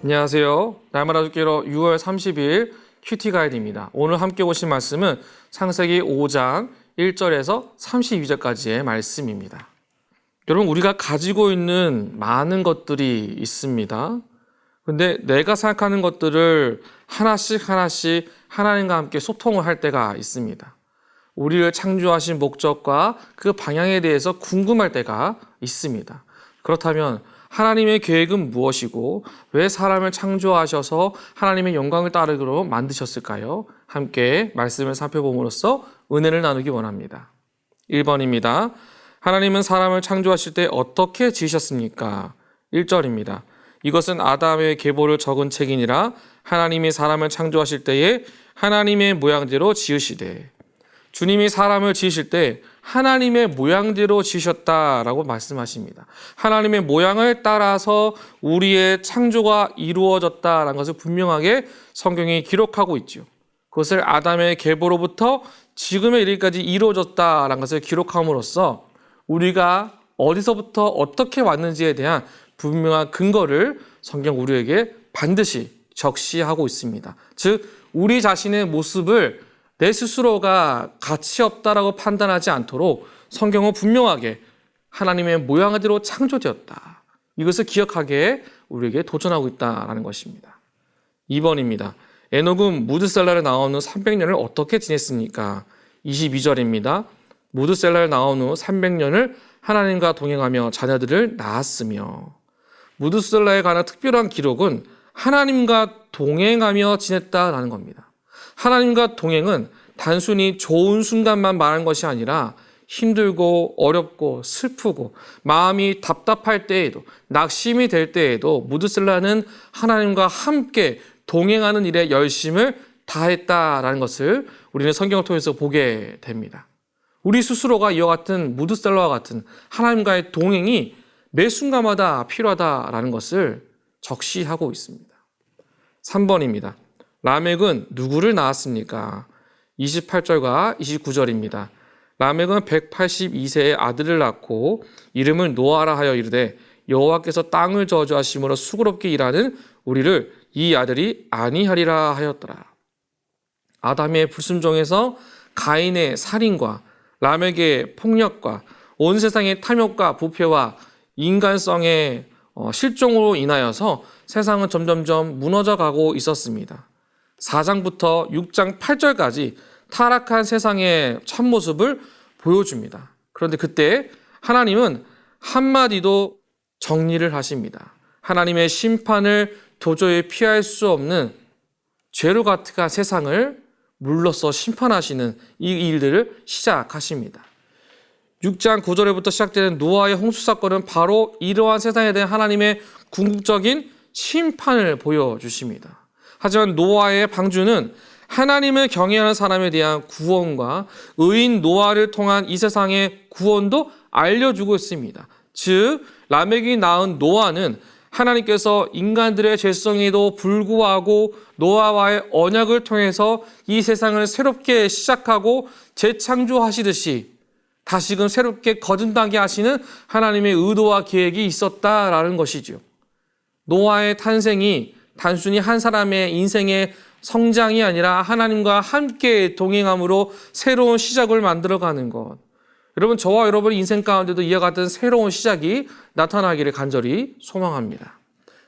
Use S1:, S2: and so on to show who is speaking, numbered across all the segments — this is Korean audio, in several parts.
S1: 안녕하세요. 날마다 듣기로 6월 30일 큐티 가이드입니다. 오늘 함께 보실 말씀은 창세기 5장 1절에서 32절까지의 말씀입니다. 여러분, 우리가 가지고 있는 많은 것들이 있습니다. 근데 내가 생각하는 것들을 하나씩 하나님과 함께 소통을 할 때가 있습니다. 우리를 창조하신 목적과 그 방향에 대해서 궁금할 때가 있습니다. 그렇다면 하나님의 계획은 무엇이고 왜 사람을 창조하셔서 하나님의 영광을 따르기로 만드셨을까요? 함께 말씀을 살펴봄으로써 은혜를 나누기 원합니다. 1번입니다. 하나님은 사람을 창조하실 때 어떻게 지으셨습니까? 1절입니다. 이것은 아담의 계보를 적은 책이니라. 하나님이 사람을 창조하실 때에 하나님의 모양대로 지으시되. 주님이 사람을 지으실 때 하나님의 모양대로 지으셨다라고 말씀하십니다. 하나님의 모양을 따라서 우리의 창조가 이루어졌다라는 것을 분명하게 성경이 기록하고 있죠. 그것을 아담의 계보로부터 지금에 이르기까지 이루어졌다라는 것을 기록함으로써 우리가 어디서부터 어떻게 왔는지에 대한 분명한 근거를 성경 우리에게 반드시 적시하고 있습니다. 즉, 우리 자신의 모습을 내 스스로가 가치 없다라고 판단하지 않도록 성경은 분명하게 하나님의 모양대로 창조되었다. 이것을 기억하게 우리에게 도전하고 있다는 것입니다. 2번입니다. 에녹은 무드셀라를 나온 후 300년을 어떻게 지냈습니까? 22절입니다. 무드셀라를 나온 후 300년을 하나님과 동행하며 자녀들을 낳았으며. 무드셀라에 관한 특별한 기록은 하나님과 동행하며 지냈다라는 겁니다. 하나님과 동행은 단순히 좋은 순간만 말하는 것이 아니라 힘들고 어렵고 슬프고 마음이 답답할 때에도 낙심이 될 때에도 무드셀라는 하나님과 함께 동행하는 일에 열심을 다했다라는 것을 우리는 성경을 통해서 보게 됩니다. 우리 스스로가 이와 같은 무드셀라와 같은 하나님과의 동행이 매 순간마다 필요하다라는 것을 적시하고 있습니다. 3번입니다. 라멕은 누구를 낳았습니까? 28절과 29절입니다. 라멕은 182세의 아들을 낳고 이름을 노아라 하여 이르되 여호와께서 땅을 저주하심으로 수고롭게 일하는 우리를 이 아들이 아니하리라 하였더라. 아담의 불순종에서 가인의 살인과 라멕의 폭력과 온 세상의 탐욕과 부패와 인간성의 실종으로 인하여서 세상은 점점점 무너져 가고 있었습니다. 4장부터 6장 8절까지 타락한 세상의 참모습을 보여줍니다. 그런데 그때 하나님은 한마디도 정리를 하십니다. 하나님의 심판을 도저히 피할 수 없는 죄로 가득한 세상을 물로써 심판하시는 이 일들을 시작하십니다. 6장 9절부터 시작되는 노아의 홍수 사건은 바로 이러한 세상에 대한 하나님의 궁극적인 심판을 보여주십니다. 하지만 노아의 방주는 하나님을 경외하는 사람에 대한 구원과 의인 노아를 통한 이 세상의 구원도 알려주고 있습니다. 즉, 라멕이 낳은 노아는 하나님께서 인간들의 죄성에도 불구하고 노아와의 언약을 통해서 이 세상을 새롭게 시작하고 재창조하시듯이 다시금 새롭게 거듭나게 하시는 하나님의 의도와 계획이 있었다라는 것이죠. 노아의 탄생이 단순히 한 사람의 인생의 성장이 아니라 하나님과 함께 동행함으로 새로운 시작을 만들어가는 것. 여러분, 저와 여러분의 인생 가운데도 이와 같은 새로운 시작이 나타나기를 간절히 소망합니다.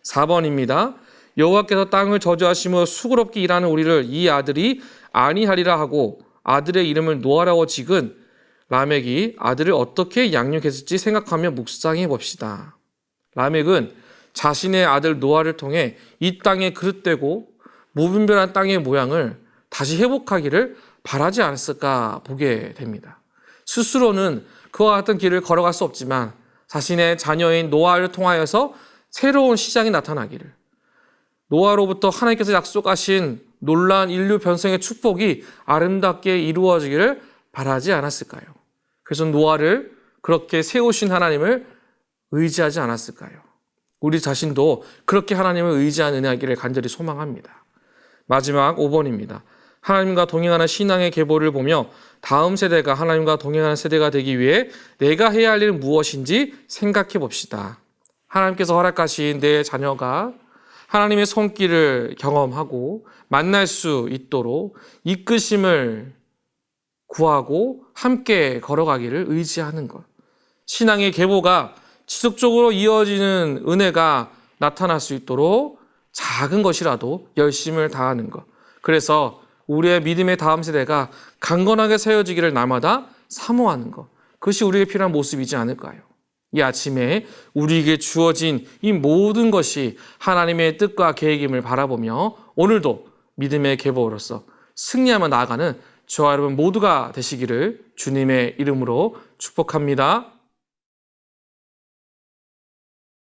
S1: 4번입니다. 여호와께서 땅을 저주하시며 수고롭게 일하는 우리를 이 아들이 아니하리라 하고 아들의 이름을 노아라고 지은 라멕이 아들을 어떻게 양육했을지 생각하며 묵상해 봅시다. 라멕은 자신의 아들 노아를 통해 이 땅에 그릇되고 무분별한 땅의 모양을 다시 회복하기를 바라지 않았을까 보게 됩니다. 스스로는 그와 같은 길을 걸어갈 수 없지만 자신의 자녀인 노아를 통하여서 새로운 시작이 나타나기를, 노아로부터 하나님께서 약속하신 놀라운 인류 변성의 축복이 아름답게 이루어지기를 바라지 않았을까요? 그래서 노아를 그렇게 세우신 하나님을 의지하지 않았을까요? 우리 자신도 그렇게 하나님을 의지하는 은혜하기를 간절히 소망합니다. 마지막 5번입니다. 하나님과 동행하는 신앙의 계보를 보며 다음 세대가 하나님과 동행하는 세대가 되기 위해 내가 해야 할 일은 무엇인지 생각해 봅시다. 하나님께서 허락하신 내 자녀가 하나님의 손길을 경험하고 만날 수 있도록 이끄심을 구하고 함께 걸어가기를 의지하는 것. 신앙의 계보가 지속적으로 이어지는 은혜가 나타날 수 있도록 작은 것이라도 열심을 다하는 것. 그래서 우리의 믿음의 다음 세대가 강건하게 세워지기를 날마다 사모하는 것. 그것이 우리에게 필요한 모습이지 않을까요? 이 아침에 우리에게 주어진 이 모든 것이 하나님의 뜻과 계획임을 바라보며 오늘도 믿음의 계보로서 승리하며 나아가는 저와 여러분 모두가 되시기를 주님의 이름으로 축복합니다.